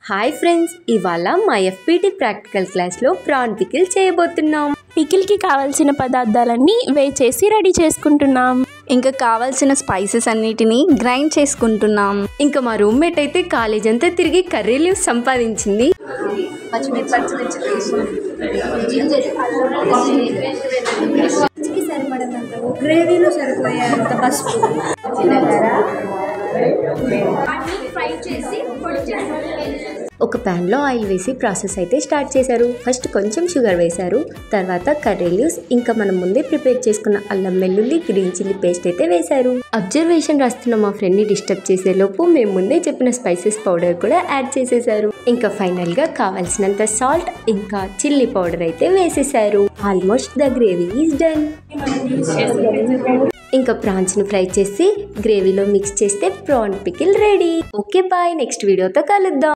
Hi friends, ఇవాళ మా ఎఫ్పిటి practical క్లాస్లో ప్రాన్ పికిల్ చేయబోతున్నాం. పికిల్కి కావాల్సిన పదార్థాలన్నీ వేచేసి రెడీ చేసుకుంటున్నాం. ఇంకా కావాల్సిన స్పైసెస్ అన్నిటిని గ్రైండ్ చేసుకుంటున్నాం. ఇంకా మా రూమ్మేట్ అయితే కాలేజ్ అంతా తిరిగి కర్రీ లీవ్స్ సంపాదించింది. గ్రేవీలో సరిపోయేంత పసుపు, ఒక ప్యాన్లో ఆయిల్ వేసి ప్రాసెస్ అయితే స్టార్ట్ చేశారు. ఫస్ట్ కొంచెం షుగర్ వేశారు, తర్వాత కర్రీ లీవ్స్, ఇంకా మనం ముందే ప్రిపేర్ చేసుకున్న అల్లం వెల్లుల్లి గ్రీన్ చిల్లీ పేస్ట్ అయితే వేశారు. అబ్జర్వేషన్ రాస్తున్న మా ఫ్రెండ్ ని డిస్టర్బ్ చేసే లోపు మేము ముందే చెప్పిన స్పైసెస్ పౌడర్ కూడా యాడ్ చేసేసారు. ఇంకా ఫైనల్ గా కావాల్సినంత సాల్ట్ ఇంకా చిల్లీ పౌడర్ అయితే వేసేసారు. Almost the gravy is done. ఇంకా ప్రాన్స్ ని ఫ్రై చేసి గ్రేవీలో మిక్స్ చేస్తే prawn pickle ready. Okay bye, next వీడియోతో కలుద్దాం.